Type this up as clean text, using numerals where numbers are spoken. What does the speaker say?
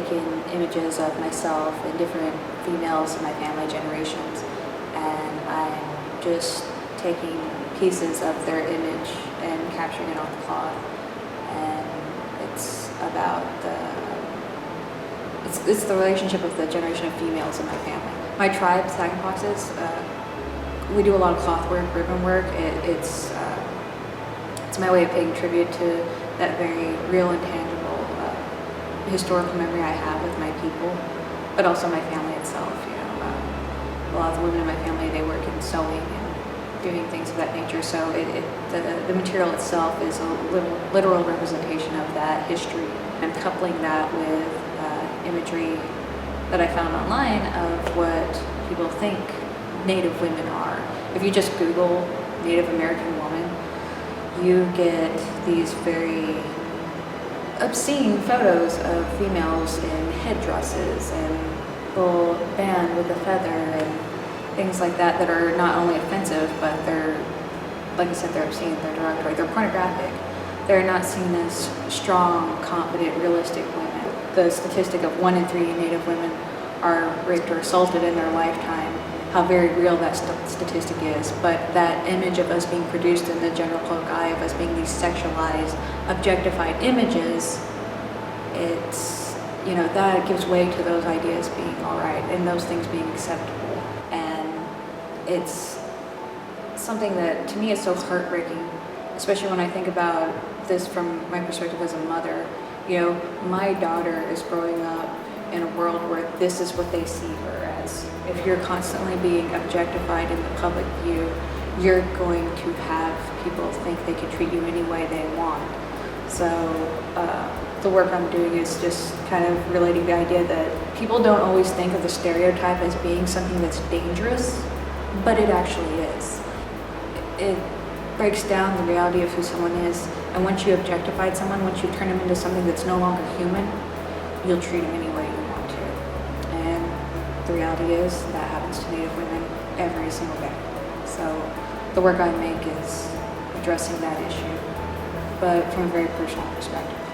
taken images of myself and different females in my family generations, and I'm just taking pieces of their image and capturing it on the cloth. And it's about it's the relationship of the generation of females in my family. My tribe, Sagampoxes, we do a lot of cloth work, ribbon work. It's my way of paying tribute to that very real and tangible historical memory I have with my people, but also my family itself. A lot of the women in my family, they work in sewing and doing things of that nature. So the material itself is a literal representation of that history. I'm coupling that with imagery that I found online of what people think Native women are. If you just Google Native American woman, you get these very obscene photos of females in headdresses and little band with a feather and things like that that are not only offensive, but they're, like I said, they're obscene, they're derogatory, they're pornographic. They're not seen as strong, confident, realistic women. The statistic of 1 in 3 Native women are raped or assaulted in their lifetime, how very real that statistic is. But that image of us being produced in the general public eye, of us being these sexualized, objectified images, it's, that gives way to those ideas being all right and those things being acceptable. And it's something that to me is so heartbreaking, especially when I think about this from my perspective as a mother. My daughter is growing up in a world where this is what they see her as. If you're constantly being objectified in the public view, you're going to have people think they can treat you any way they want. So the work I'm doing is just kind of relating the idea that people don't always think of the stereotype as being something that's dangerous, but it actually is. It breaks down the reality of who someone is, and once you objectified someone, once you turn them into something that's no longer human, you'll treat them any way you want to. And the reality is that happens to Native women every single day. So the work I make is addressing that issue, but from a very personal perspective.